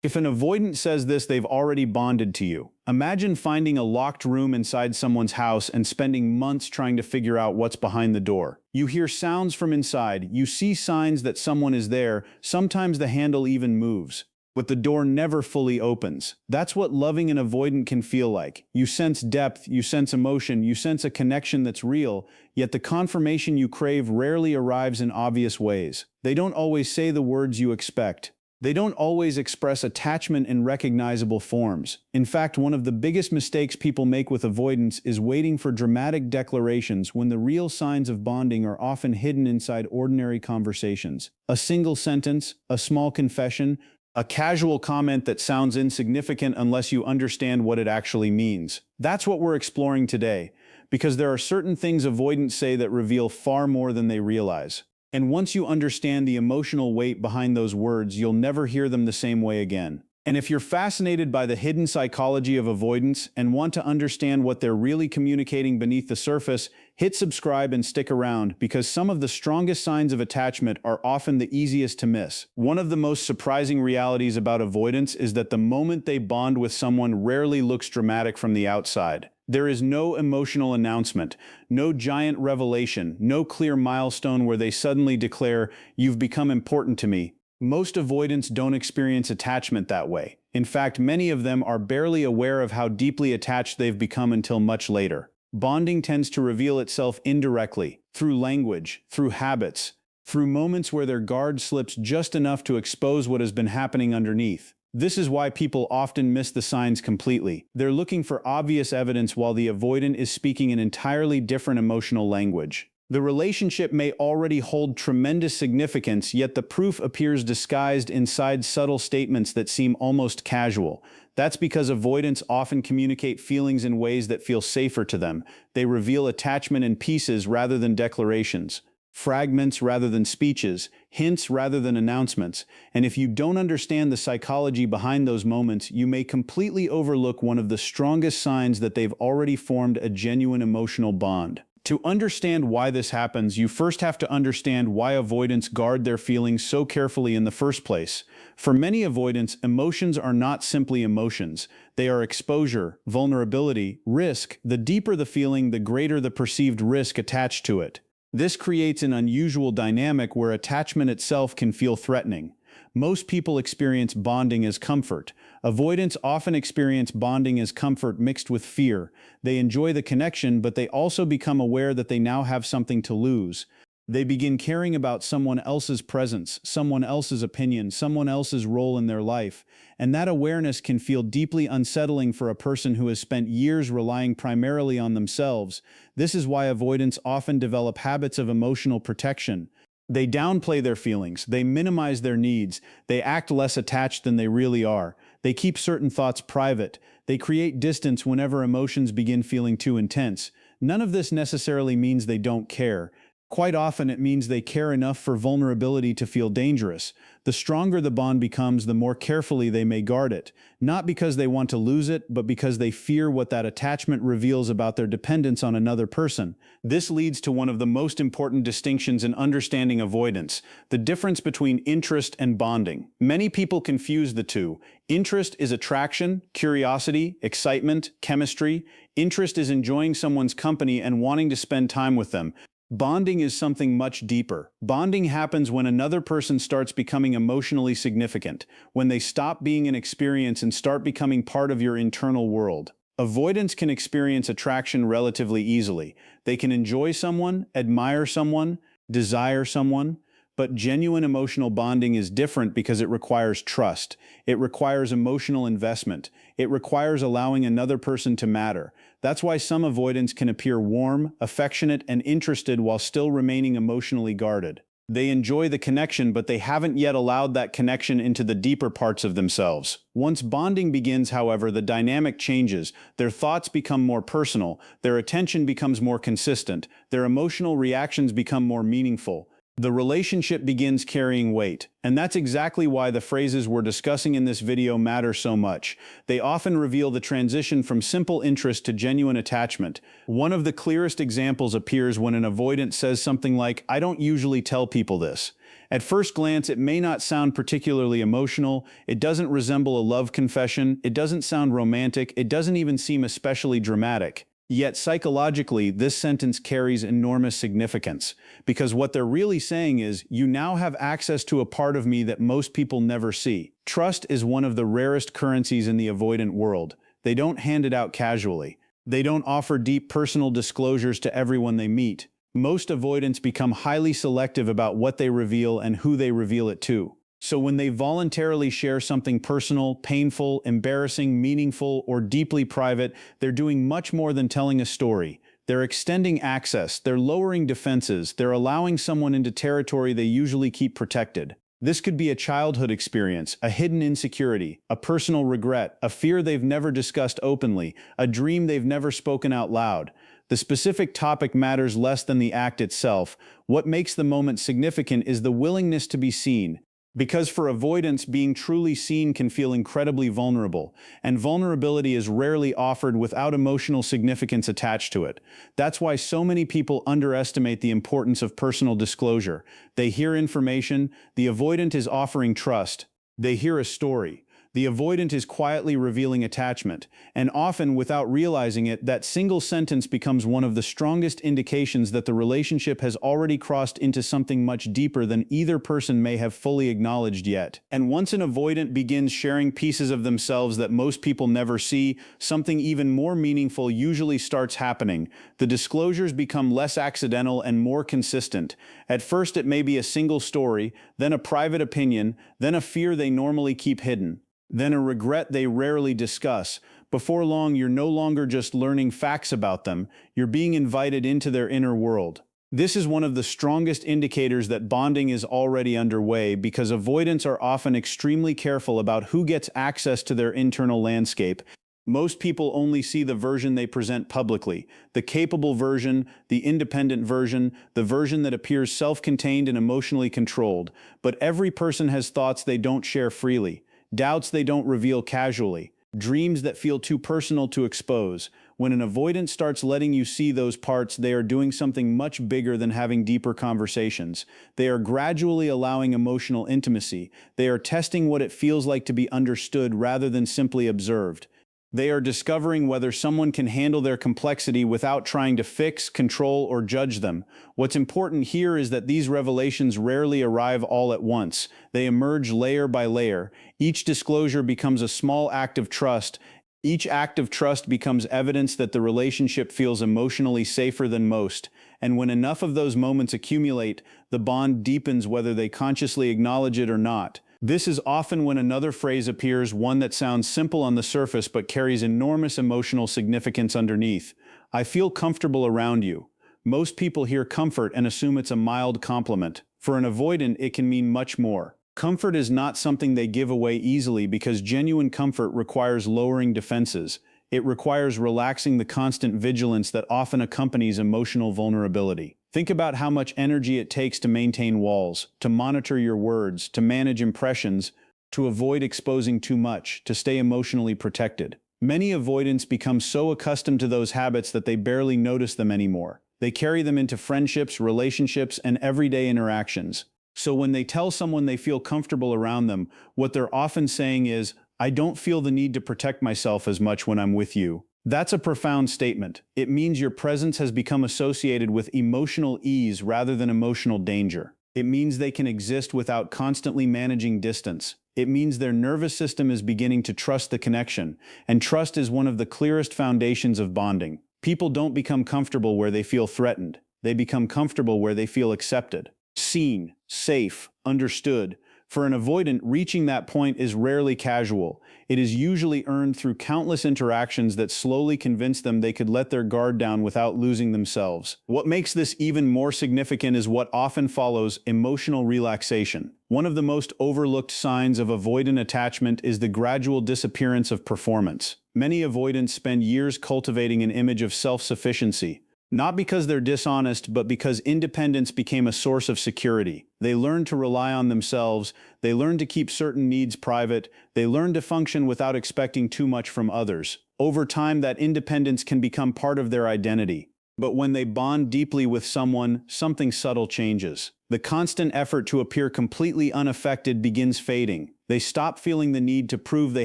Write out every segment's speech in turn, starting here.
If an avoidant says this, they've already bonded to you. Imagine finding a locked room inside someone's house and spending months trying to figure out what's behind the door. You hear sounds from inside, you see signs that someone is there, sometimes the handle even moves, but the door never fully opens. That's what loving an avoidant can feel like. You sense depth, you sense emotion, you sense a connection that's real, yet the confirmation you crave rarely arrives in obvious ways. They don't always say the words you expect. They don't always express attachment in recognizable forms. In fact, one of the biggest mistakes people make with avoidance is waiting for dramatic declarations when the real signs of bonding are often hidden inside ordinary conversations. A single sentence, a small confession, a casual comment that sounds insignificant unless you understand what it actually means. That's what we're exploring today, because there are certain things avoidants say that reveal far more than they realize. And once you understand the emotional weight behind those words, you'll never hear them the same way again. And if you're fascinated by the hidden psychology of avoidance and want to understand what they're really communicating beneath the surface, hit subscribe and stick around, because some of the strongest signs of attachment are often the easiest to miss. One of the most surprising realities about avoidance is that the moment they bond with someone rarely looks dramatic from the outside. There is no emotional announcement, no giant revelation, no clear milestone where they suddenly declare, "You've become important to me." Most avoidants don't experience attachment that way. In fact, many of them are barely aware of how deeply attached they've become until much later. Bonding tends to reveal itself indirectly, through language, through habits, through moments where their guard slips just enough to expose what has been happening underneath. This is why people often miss the signs completely. They're looking for obvious evidence while the avoidant is speaking an entirely different emotional language. The relationship may already hold tremendous significance, yet the proof appears disguised inside subtle statements that seem almost casual. That's because avoidants often communicate feelings in ways that feel safer to them. They reveal attachment in pieces rather than declarations, fragments rather than speeches, hints rather than announcements. And if you don't understand the psychology behind those moments, you may completely overlook one of the strongest signs that they've already formed a genuine emotional bond. To understand why this happens, you first have to understand why avoidants guard their feelings so carefully in the first place. For many avoidants, emotions are not simply emotions. They are exposure, vulnerability, risk. The deeper the feeling, the greater the perceived risk attached to it. This creates an unusual dynamic where attachment itself can feel threatening. Most people experience bonding as comfort. Avoidants often experience bonding as comfort mixed with fear. They enjoy the connection, but they also become aware that they now have something to lose. They begin caring about someone else's presence, someone else's opinion, someone else's role in their life. And that awareness can feel deeply unsettling for a person who has spent years relying primarily on themselves. This is why avoidants often develop habits of emotional protection. They downplay their feelings, they minimize their needs, they act less attached than they really are. They keep certain thoughts private. They create distance whenever emotions begin feeling too intense. None of this necessarily means they don't care. Quite often it means they care enough for vulnerability to feel dangerous. The stronger the bond becomes, the more carefully they may guard it, not because they want to lose it, but because they fear what that attachment reveals about their dependence on another person. This leads to one of the most important distinctions in understanding avoidance: the difference between interest and bonding. Many people confuse the two. Interest is attraction, curiosity, excitement, chemistry. Interest is enjoying someone's company and wanting to spend time with them. Bonding is something much deeper. Bonding happens when another person starts becoming emotionally significant, when they stop being an experience and start becoming part of your internal world. Avoidants can experience attraction relatively easily. They can enjoy someone, admire someone, desire someone, but genuine emotional bonding is different because it requires trust. It requires emotional investment. It requires allowing another person to matter. That's why some avoidants can appear warm, affectionate, and interested while still remaining emotionally guarded. They enjoy the connection, but they haven't yet allowed that connection into the deeper parts of themselves. Once bonding begins, however, the dynamic changes. Their thoughts become more personal, their attention becomes more consistent, their emotional reactions become more meaningful. The relationship begins carrying weight, and that's exactly why the phrases we're discussing in this video matter so much. They often reveal the transition from simple interest to genuine attachment. One of the clearest examples appears when an avoidant says something like, "I don't usually tell people this." At first glance, it may not sound particularly emotional, it doesn't resemble a love confession, it doesn't sound romantic, it doesn't even seem especially dramatic. Yet psychologically, this sentence carries enormous significance, because what they're really saying is, you now have access to a part of me that most people never see. Trust is one of the rarest currencies in the avoidant world. They don't hand it out casually. They don't offer deep personal disclosures to everyone they meet. Most avoidants become highly selective about what they reveal and who they reveal it to. So when they voluntarily share something personal, painful, embarrassing, meaningful, or deeply private, they're doing much more than telling a story. They're extending access, they're lowering defenses, they're allowing someone into territory they usually keep protected. This could be a childhood experience, a hidden insecurity, a personal regret, a fear they've never discussed openly, a dream they've never spoken out loud. The specific topic matters less than the act itself. What makes the moment significant is the willingness to be seen. Because for avoidance, being truly seen can feel incredibly vulnerable, and vulnerability is rarely offered without emotional significance attached to it. That's why so many people underestimate the importance of personal disclosure. They hear information, the avoidant is offering trust. They hear a story. The avoidant is quietly revealing attachment, and often without realizing it, that single sentence becomes one of the strongest indications that the relationship has already crossed into something much deeper than either person may have fully acknowledged yet. And once an avoidant begins sharing pieces of themselves that most people never see, something even more meaningful usually starts happening. The disclosures become less accidental and more consistent. At first it may be a single story, then a private opinion, then a fear they normally keep hidden. Then a regret they rarely discuss. Before long, you're no longer just learning facts about them, you're being invited into their inner world. This is one of the strongest indicators that bonding is already underway, because avoidants are often extremely careful about who gets access to their internal landscape. Most people only see the version they present publicly, the capable version, the independent version, the version that appears self-contained and emotionally controlled. But every person has thoughts they don't share freely, doubts they don't reveal casually, dreams that feel too personal to expose. When an avoidant starts letting you see those parts, they are doing something much bigger than having deeper conversations. They are gradually allowing emotional intimacy. They are testing what it feels like to be understood rather than simply observed. They are discovering whether someone can handle their complexity without trying to fix, control, or judge them. What's important here is that these revelations rarely arrive all at once. They emerge layer by layer. Each disclosure becomes a small act of trust. Each act of trust becomes evidence that the relationship feels emotionally safer than most. And when enough of those moments accumulate, the bond deepens whether they consciously acknowledge it or not. This is often when another phrase appears, one that sounds simple on the surface but carries enormous emotional significance underneath. I feel comfortable around you. Most people hear comfort and assume it's a mild compliment. For an avoidant, it can mean much more. Comfort is not something they give away easily, because genuine comfort requires lowering defenses. It requires relaxing the constant vigilance that often accompanies emotional vulnerability. Think about how much energy it takes to maintain walls, to monitor your words, to manage impressions, to avoid exposing too much, to stay emotionally protected. Many avoidants become so accustomed to those habits that they barely notice them anymore. They carry them into friendships, relationships, and everyday interactions. So when they tell someone they feel comfortable around them, what they're often saying is, "I don't feel the need to protect myself as much when I'm with you." That's a profound statement. It means your presence has become associated with emotional ease rather than emotional danger. It means they can exist without constantly managing distance. It means their nervous system is beginning to trust the connection, and trust is one of the clearest foundations of bonding. People don't become comfortable where they feel threatened. They become comfortable where they feel accepted, seen, safe, understood. For an avoidant, reaching that point is rarely casual. It is usually earned through countless interactions that slowly convince them they could let their guard down without losing themselves. What makes this even more significant is what often follows: emotional relaxation. One of the most overlooked signs of avoidant attachment is the gradual disappearance of performance. Many avoidants spend years cultivating an image of self-sufficiency. Not because they're dishonest, but because independence became a source of security. They learned to rely on themselves, they learned to keep certain needs private, they learned to function without expecting too much from others. Over time, that independence can become part of their identity. But when they bond deeply with someone, something subtle changes. The constant effort to appear completely unaffected begins fading. They stop feeling the need to prove they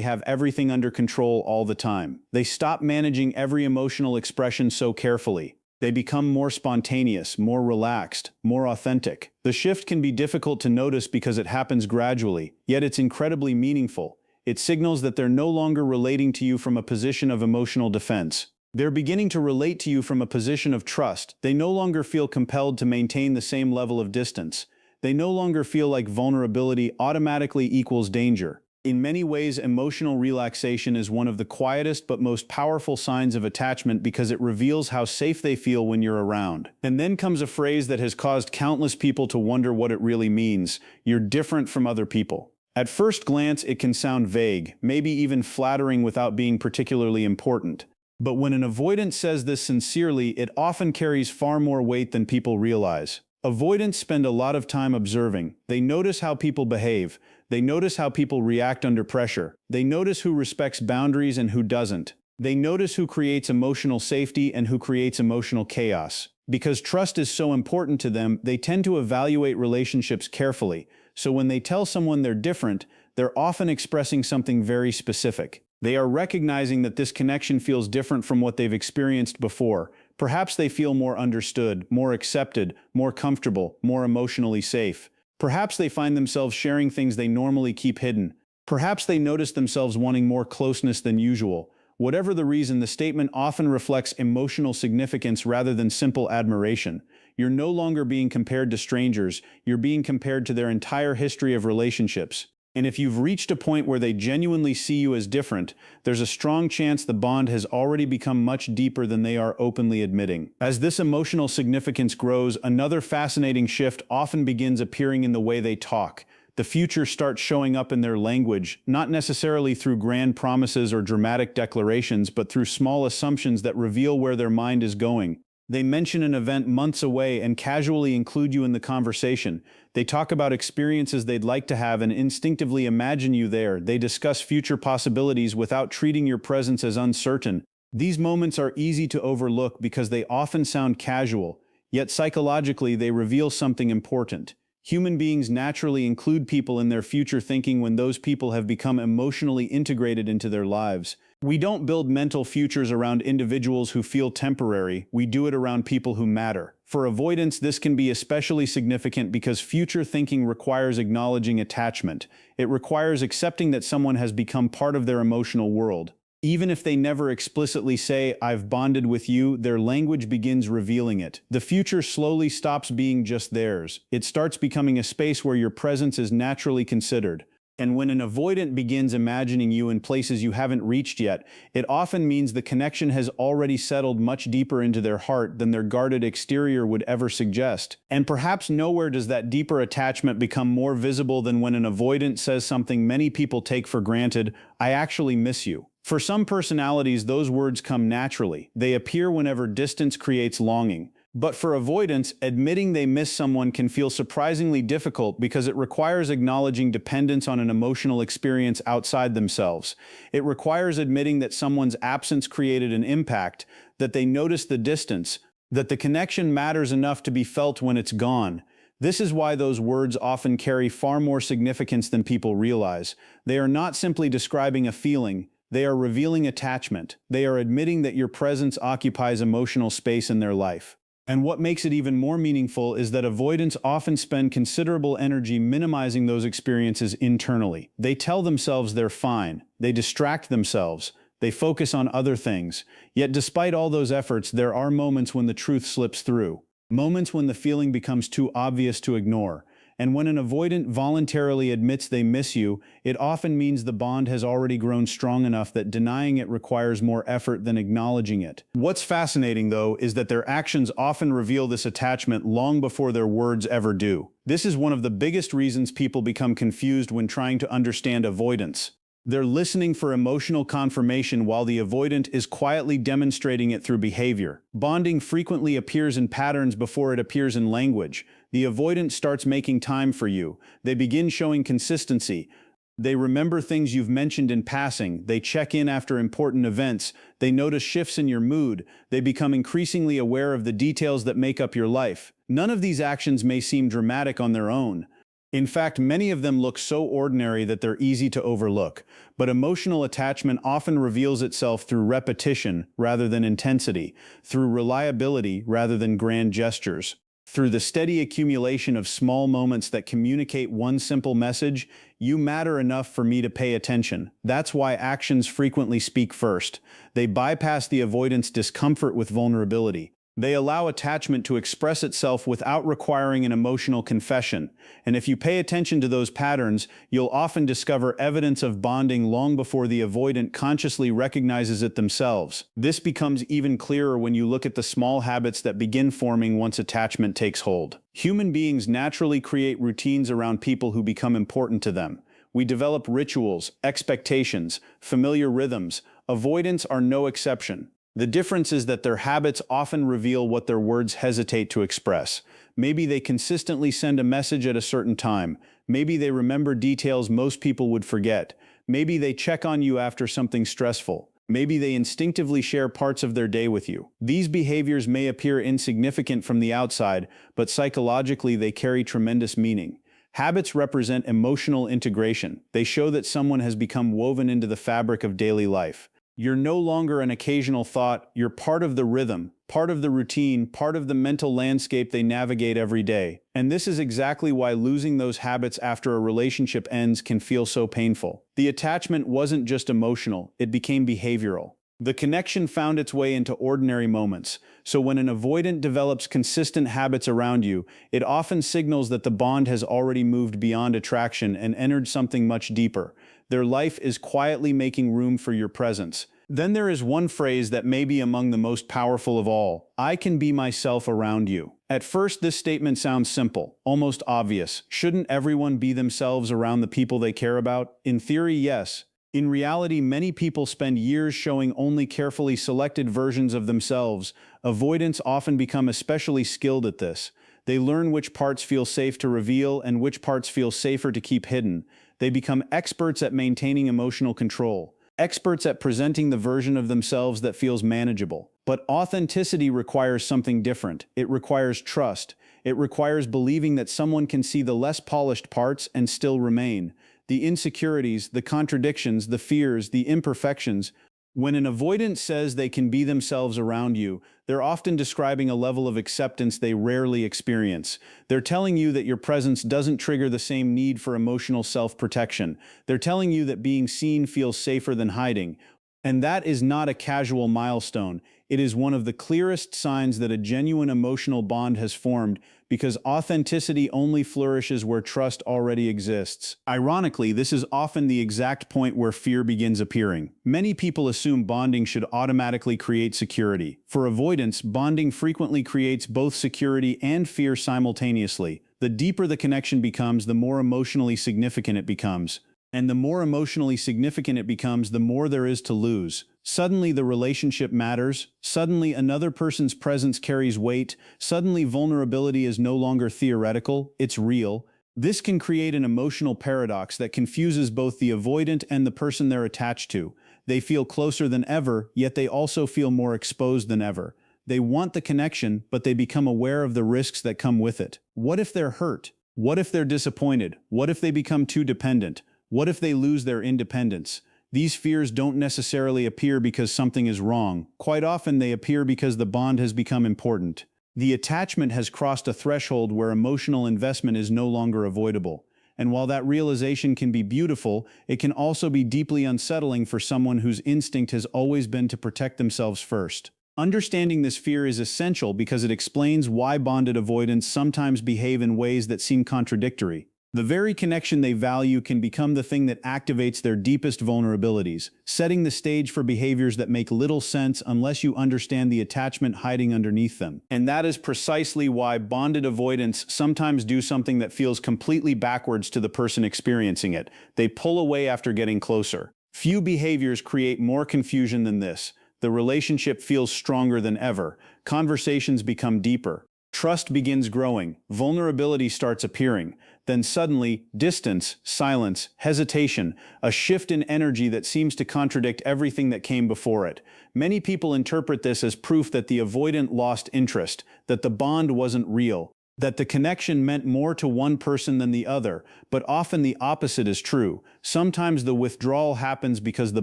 have everything under control all the time. They stop managing every emotional expression so carefully. They become more spontaneous, more relaxed, more authentic. The shift can be difficult to notice because it happens gradually, yet it's incredibly meaningful. It signals that they're no longer relating to you from a position of emotional defense. They're beginning to relate to you from a position of trust. They no longer feel compelled to maintain the same level of distance. They no longer feel like vulnerability automatically equals danger. In many ways, emotional relaxation is one of the quietest but most powerful signs of attachment because it reveals how safe they feel when you're around. And then comes a phrase that has caused countless people to wonder what it really means. You're different from other people. At first glance, it can sound vague, maybe even flattering without being particularly important. But when an avoidant says this sincerely, it often carries far more weight than people realize. Avoidants spend a lot of time observing. They notice how people behave. They notice how people react under pressure. They notice who respects boundaries and who doesn't. They notice who creates emotional safety and who creates emotional chaos. Because trust is so important to them, they tend to evaluate relationships carefully. So when they tell someone they're different, they're often expressing something very specific. They are recognizing that this connection feels different from what they've experienced before. Perhaps they feel more understood, more accepted, more comfortable, more emotionally safe. Perhaps they find themselves sharing things they normally keep hidden. Perhaps they notice themselves wanting more closeness than usual. Whatever the reason, the statement often reflects emotional significance rather than simple admiration. You're no longer being compared to strangers, you're being compared to their entire history of relationships. And if you've reached a point where they genuinely see you as different, there's a strong chance the bond has already become much deeper than they are openly admitting. As this emotional significance grows, another fascinating shift often begins appearing in the way they talk. The future starts showing up in their language, not necessarily through grand promises or dramatic declarations, but through small assumptions that reveal where their mind is going. They mention an event months away and casually include you in the conversation. They talk about experiences they'd like to have and instinctively imagine you there. They discuss future possibilities without treating your presence as uncertain. These moments are easy to overlook because they often sound casual, yet psychologically they reveal something important. Human beings naturally include people in their future thinking when those people have become emotionally integrated into their lives. We don't build mental futures around individuals who feel temporary, we do it around people who matter. For avoidance, this can be especially significant because future thinking requires acknowledging attachment. It requires accepting that someone has become part of their emotional world. Even if they never explicitly say, "I've bonded with you," their language begins revealing it. The future slowly stops being just theirs. It starts becoming a space where your presence is naturally considered. And when an avoidant begins imagining you in places you haven't reached yet, it often means the connection has already settled much deeper into their heart than their guarded exterior would ever suggest. And perhaps nowhere does that deeper attachment become more visible than when an avoidant says something many people take for granted: "I actually miss you." For some personalities, those words come naturally. They appear whenever distance creates longing. But for avoidants, admitting they miss someone can feel surprisingly difficult because it requires acknowledging dependence on an emotional experience outside themselves. It requires admitting that someone's absence created an impact, that they notice the distance, that the connection matters enough to be felt when it's gone. This is why those words often carry far more significance than people realize. They are not simply describing a feeling. They are revealing attachment. They are admitting that your presence occupies emotional space in their life. And what makes it even more meaningful is that avoidants often spend considerable energy minimizing those experiences internally. They tell themselves they're fine. They distract themselves. They focus on other things. Yet despite all those efforts, there are moments when the truth slips through. Moments when the feeling becomes too obvious to ignore. And when an avoidant voluntarily admits they miss you, it often means the bond has already grown strong enough that denying it requires more effort than acknowledging it. What's fascinating, though, is that their actions often reveal this attachment long before their words ever do. This is one of the biggest reasons people become confused when trying to understand avoidance. They're listening for emotional confirmation while the avoidant is quietly demonstrating it through behavior. Bonding frequently appears in patterns before it appears in language. The avoidant starts making time for you. They begin showing consistency. They remember things you've mentioned in passing, they check in after important events, they notice shifts in your mood, they become increasingly aware of the details that make up your life. None of these actions may seem dramatic on their own. In fact, many of them look so ordinary that they're easy to overlook. But emotional attachment often reveals itself through repetition rather than intensity, through reliability rather than grand gestures, through the steady accumulation of small moments that communicate one simple message: you matter enough for me to pay attention. That's why actions frequently speak first. They bypass the avoidance discomfort with vulnerability. They allow attachment to express itself without requiring an emotional confession. And if you pay attention to those patterns, you'll often discover evidence of bonding long before the avoidant consciously recognizes it themselves. This becomes even clearer when you look at the small habits that begin forming once attachment takes hold. Human beings naturally create routines around people who become important to them. We develop rituals, expectations, familiar rhythms. Avoidants are no exception. The difference is that their habits often reveal what their words hesitate to express. Maybe they consistently send a message at a certain time. Maybe they remember details most people would forget. Maybe they check on you after something stressful. Maybe they instinctively share parts of their day with you. These behaviors may appear insignificant from the outside, but psychologically they carry tremendous meaning. Habits represent emotional integration. They show that someone has become woven into the fabric of daily life. You're no longer an occasional thought, you're part of the rhythm, part of the routine, part of the mental landscape they navigate every day. And this is exactly why losing those habits after a relationship ends can feel so painful. The attachment wasn't just emotional, it became behavioral. The connection found its way into ordinary moments. So when an avoidant develops consistent habits around you, it often signals that the bond has already moved beyond attraction and entered something much deeper. Their life is quietly making room for your presence. Then there is one phrase that may be among the most powerful of all: I can be myself around you. At first, this statement sounds simple, almost obvious. Shouldn't everyone be themselves around the people they care about? In theory, yes. In reality, many people spend years showing only carefully selected versions of themselves. Avoidants often become especially skilled at this. They learn which parts feel safe to reveal and which parts feel safer to keep hidden. They become experts at maintaining emotional control, experts at presenting the version of themselves that feels manageable. But authenticity requires something different. It requires trust. It requires believing that someone can see the less polished parts and still remain. The insecurities, the contradictions, the fears, the imperfections. When an avoidant says they can be themselves around you, they're often describing a level of acceptance they rarely experience. They're telling you that your presence doesn't trigger the same need for emotional self-protection. They're telling you that being seen feels safer than hiding. And that is not a casual milestone. It is one of the clearest signs that a genuine emotional bond has formed, because authenticity only flourishes where trust already exists. Ironically, this is often the exact point where fear begins appearing. Many people assume bonding should automatically create security. For avoidance, bonding frequently creates both security and fear simultaneously. The deeper the connection becomes, the more emotionally significant it becomes. And the more emotionally significant it becomes, the more there is to lose. Suddenly the relationship matters. Suddenly another person's presence carries weight. Suddenly vulnerability is no longer theoretical, it's real. This can create an emotional paradox that confuses both the avoidant and the person they're attached to. They feel closer than ever, yet they also feel more exposed than ever. They want the connection, but they become aware of the risks that come with it. What if they're hurt? What if they're disappointed? What if they become too dependent? What if they lose their independence? These fears don't necessarily appear because something is wrong. Quite often they appear because the bond has become important. The attachment has crossed a threshold where emotional investment is no longer avoidable. And while that realization can be beautiful, it can also be deeply unsettling for someone whose instinct has always been to protect themselves first. Understanding this fear is essential because it explains why bonded avoidants sometimes behave in ways that seem contradictory. The very connection they value can become the thing that activates their deepest vulnerabilities, setting the stage for behaviors that make little sense unless you understand the attachment hiding underneath them. And that is precisely why bonded avoidants sometimes do something that feels completely backwards to the person experiencing it. They pull away after getting closer. Few behaviors create more confusion than this. The relationship feels stronger than ever. Conversations become deeper. Trust begins growing. Vulnerability starts appearing. Then suddenly, distance, silence, hesitation, a shift in energy that seems to contradict everything that came before it. Many people interpret this as proof that the avoidant lost interest, that the bond wasn't real, that the connection meant more to one person than the other, but often the opposite is true. Sometimes the withdrawal happens because the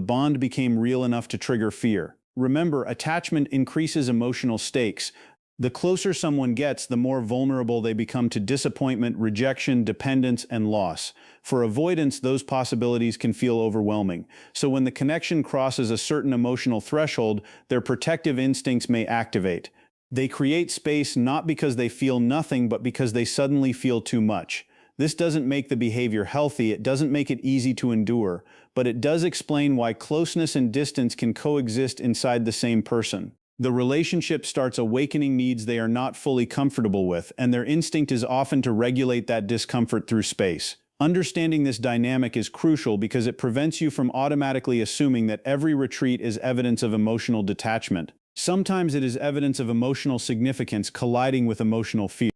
bond became real enough to trigger fear. Remember, attachment increases emotional stakes. The closer someone gets, the more vulnerable they become to disappointment, rejection, dependence, and loss. For avoidance, those possibilities can feel overwhelming. So when the connection crosses a certain emotional threshold, their protective instincts may activate. They create space not because they feel nothing, but because they suddenly feel too much. This doesn't make the behavior healthy, it doesn't make it easy to endure, but it does explain why closeness and distance can coexist inside the same person. The relationship starts awakening needs they are not fully comfortable with, and their instinct is often to regulate that discomfort through space. Understanding this dynamic is crucial because it prevents you from automatically assuming that every retreat is evidence of emotional detachment. Sometimes it is evidence of emotional significance colliding with emotional fear.